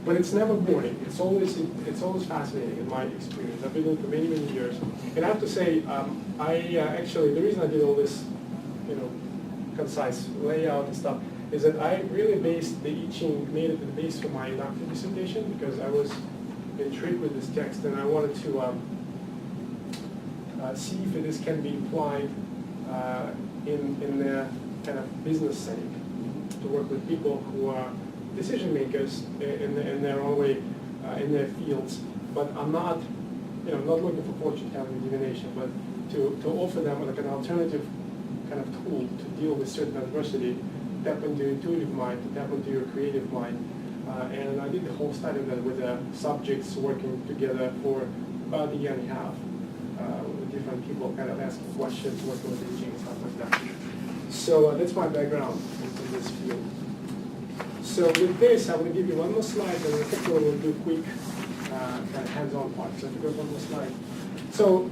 But it's never boring. It's always fascinating in my experience. I've been doing it for many, many years. And I have to say, actually, the reason I did all this, concise layout and stuff, is that I really based the I Ching, made it the base for my doctoral dissertation, because I was intrigued with this text, and I wanted to see if this can be applied in the kind of business setting, to work with people who are decision makers in their own way, in their fields, but are not, not looking for fortune telling divination, but to offer them like an alternative kind of tool to deal with certain adversity, tap into your intuitive mind, to tap into your creative mind. And I did the whole study of that with subjects working together for about a year and a half, with different people kind of asking questions, working with I Ching and stuff like that. So that's my background in this field. So with this, I'm going to give you one more slide, and in particular we'll do a quick kind of hands-on part. So if you go one more slide. So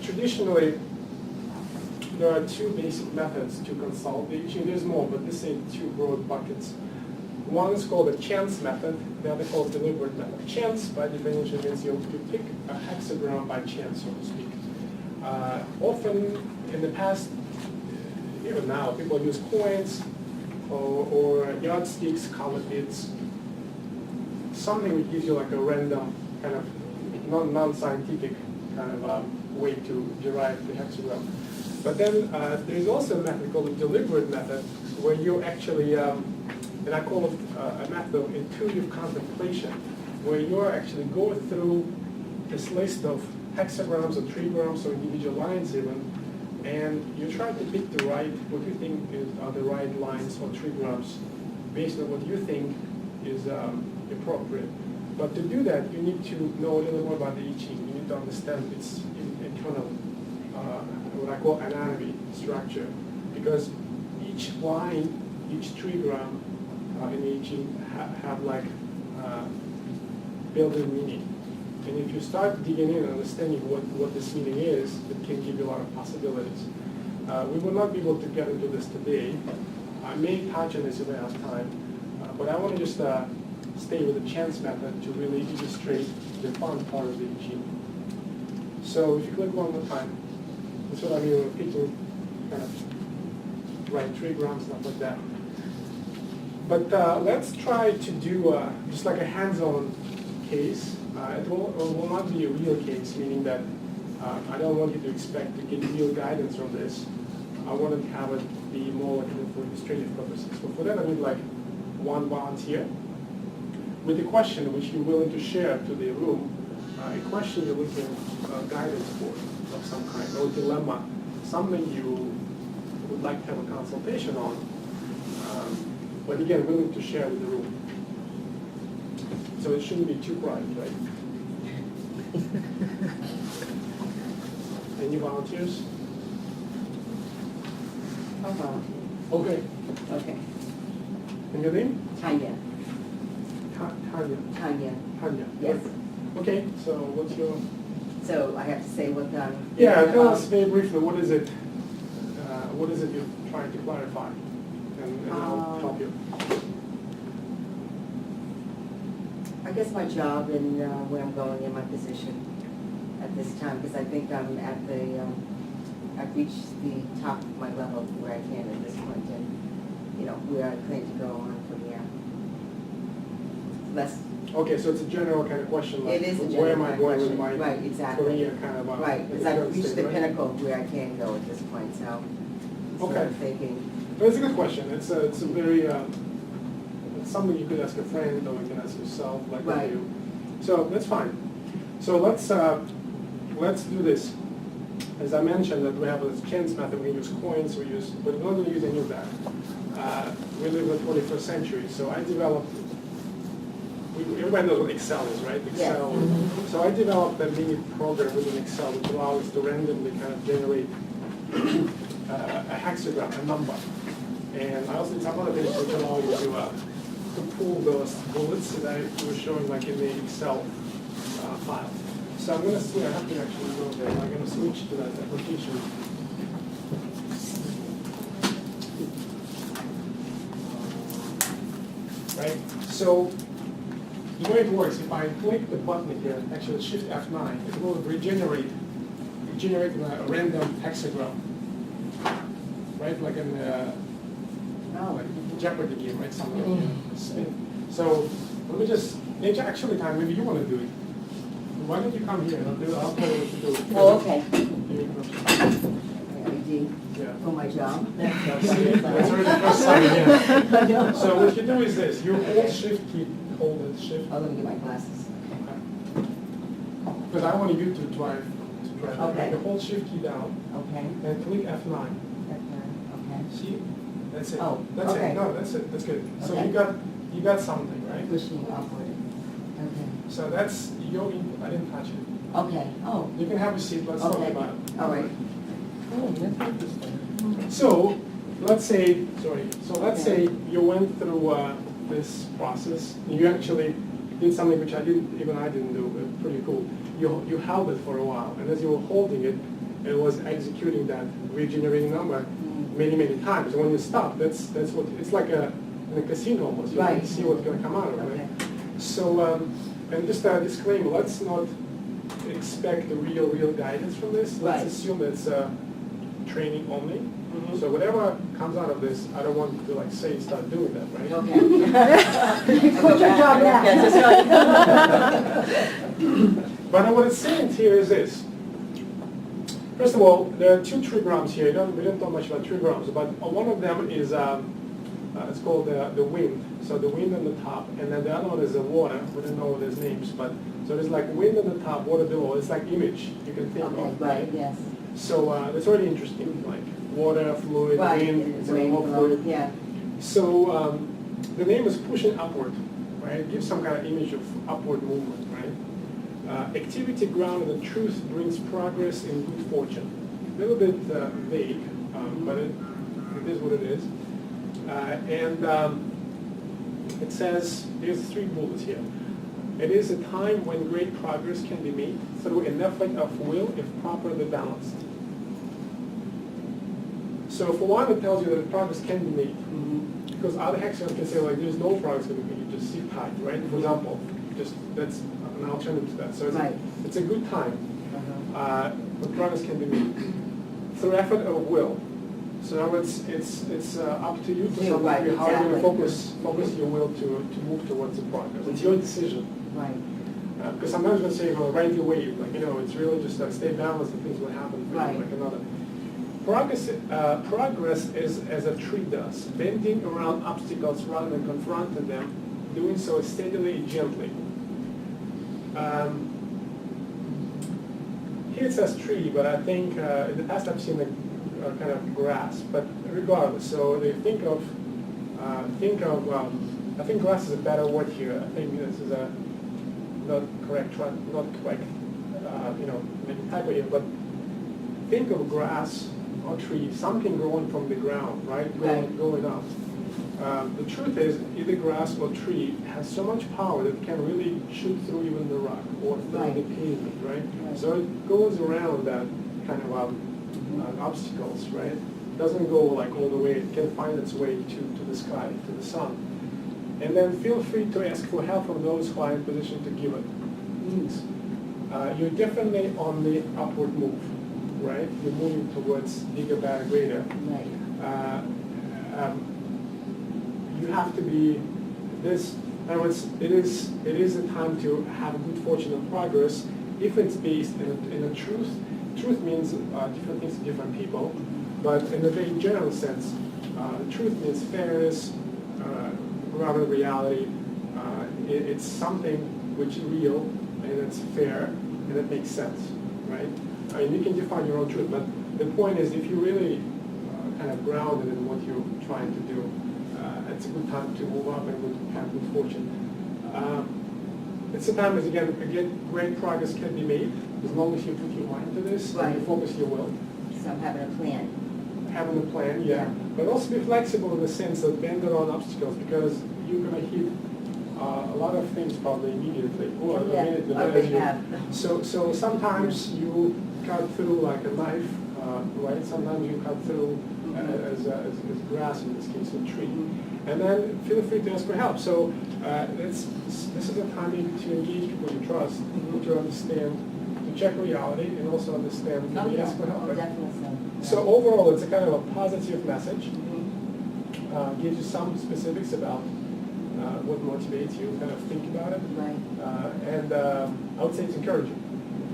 traditionally, there are two basic methods to consult the I Ching. There's more, but this is two broad buckets. One is called the chance method, the other called deliberate method. Chance, by definition, means you pick a hexagram by chance, so to speak. Often, in the past, even now, people use coins or yardsticks, colored bits, something which gives you like a random kind of non-scientific kind of way to derive the hexagram. But then there is also a method called the deliberate method, where you actually, and I call it a method of intuitive contemplation, where you're actually going through this list of hexagrams or trigrams or individual lines even, and you're trying to pick the right, what you think are the right lines or trigrams based on what you think is appropriate. But to do that, you need to know a little more about the I Ching. You need to understand its internal, what I call anatomy, structure, because each line, each trigram in the I Ching have like built-in meaning. And if you start digging in and understanding what this meaning is, it can give you a lot of possibilities. We will not be able to get into this today. I may touch on this if I have time, but I want to just stay with the chance method to really illustrate the fun part of the I Ching. So if you click one more time, that's what I mean with picking kind of right trigrams, stuff like that. But let's try to do just like a hands-on case. It will not be a real case, meaning that I don't want you to expect to get real guidance from this. I want to have it be more like for illustrative purposes. So for that, I need like one volunteer with a question which you're willing to share to the room, a question you're looking guidance for of some kind, or dilemma, something you would like to have a consultation on, but again, willing to share with the room. So it shouldn't be too quiet, right? Any volunteers? Oh, Okay. okay. And your name? Tanya. Tanya. Tanya. Tanya. Yes. Okay, so what's your... So I have to say what Yeah, tell us very briefly, what is it you're trying to clarify? And I'll help you. I guess my job and where I'm going in my position at this time, because I think I'm at the, I've reached the top of my level where I can at this point, and where I plan to go on from there. Less. Okay, so it's a general kind of question, like It is a where am I general going with question. my Right, exactly. career kind of Right, because I've reached the right? pinnacle where I can go at this point, so. Okay. I'm thinking. But it's a good question. It's a very, it's something you could ask a friend or you can ask yourself, like what Right. do you. So that's fine. So let's do this. As I mentioned, that we have a chance method. We use coins. But we're not going to use any of that. We live in the 21st century. So I developed. Everybody knows what Excel is, right? Excel. Yes. So I developed a mini program within Excel which allows us to randomly kind of generate a hexagram, a number. And I also did some other things which allow you to pull those bullets that I was showing like in the Excel file. So I'm going to switch, I have to actually go there. I'm going to switch to that application. Right? So the way it works, if I click the button here, actually Shift F9, it will regenerate a random hexagram, right? Like in like Jeopardy game, right? Something like that. Spin. So let me just, actually, Ty, maybe you want to do it. Why don't you come here and I'll tell you what to do. Oh, okay. ID Yeah. for my job. See, that's already the first sign again. So what you do is this, you hold Shift key, hold it, Shift. Oh, let me get my glasses. Because I want you to drive. Okay. You hold Shift key down Okay. and click F9. Okay. See? That's it. Oh, That's okay. it. No, that's it. That's good. So Okay. you got something, right? Pushing upward. Okay. So that's your input. I didn't touch it. Okay. Oh. You can have a seat. Let's talk Okay. about it. All right. So let's say, let's Okay. say you went through this process. You actually did something which I didn't do, but pretty cool. You held it for a while, and as you were holding it, it was executing that regenerating number many times. And when you stop, that's what it's like in a casino almost. You Right. can see what's going to come out of it. Okay. Right? So, and just a disclaimer: let's not expect the real guidance from this. Let's Right. assume it's training only. Mhm. So whatever comes out of this, I don't want you to say start doing that, right? Okay. Quit your job now. Yes, that's right. But what it's saying here is this. First of all, there are two trigrams here. We don't talk much about trigrams, but one of them is it's called the wind. So the wind on the top, and then the other one is the water. We don't know their names, but so there's like wind on the top, water below. It's like image you can think Okay, of. right, yes. So that's already interesting, like water, fluid, Right, wind, it's more fluid. yeah. So the name is pushing upward, right? It gives some kind of image of upward movement, right? Activity grounded in truth brings progress in good fortune. A little bit vague, but it is what it is. And it says, here's 3 bullets here. It is a time when great progress can be made through an effort of will if properly balanced. So for one, it tells you that progress can be made. Because other hexagons can say, like, there's no progress going to be made, just sit tight, right? For example, that's an alternative to that. So it's a good time when progress can be made through effort of will. So now it's up to you to some degree how you're going to focus your will to move towards the progress. It's your decision. Right. Because sometimes we'll say, well, ride your wave. Like, it's really just stay balanced and things will happen for you, like another. Progress is as a tree does, bending around obstacles rather than confronting them, doing so steadily and gently. Here it says tree, but I think in the past I've seen a kind of grass. But regardless, so they think of I think grass is a better word here. I think this is a not correct, maybe typo here, but think of grass or tree, something growing from the ground, right? Going up. The truth is, either grass or tree has so much power that it can really shoot through even the rock or through the pavement, right? So it goes around that kind of obstacles, right? It doesn't go like all the way. It can find its way to the sky, to the sun. And then feel free to ask for help from those who are in position to give it. You're definitely on the upward move, right? You're moving towards bigger, better, greater. Right. You have to be this. In other words, it is a time to have good fortune and progress if it's based in a truth. Truth means different things to different people, but in a very general sense, the truth means fairness, grounded in reality. It's something which is real and it's fair and it makes sense, right? I mean, you can define your own truth, but the point is, if you're really kind of grounded in what you're trying to do, it's a good time to move up and have good fortune. It's a time, as again, great progress can be made as long as you put your mind to this and you focus your will. So I'm having a plan. Having a plan, yeah. But also be flexible in the sense that bend around obstacles, because you're going to hit a lot of things probably immediately. Or I already have. So sometimes you cut through like a knife right? Sometimes you cut through as grass, in this case, a tree. And then feel free to ask for help. So this is a time to engage people you trust, to understand, to check reality, and also understand when you ask for help. Oh, Right? definitely so. So overall, it's a kind of a positive message. Gives you some specifics about what motivates you, kind of think about it. Right. And I would say it's encouraging,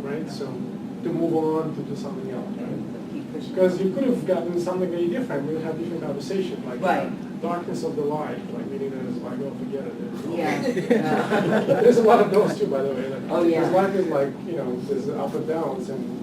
right? So to move on, to do something else, right? Keep pushing. Because you could have gotten something very different. We would have different conversation, like darkness of the light, like meaning there's like, oh, forget it. Yeah. There's a lot of those too, by the way. Like, Oh, yeah. Because life is like, there's up and downs, and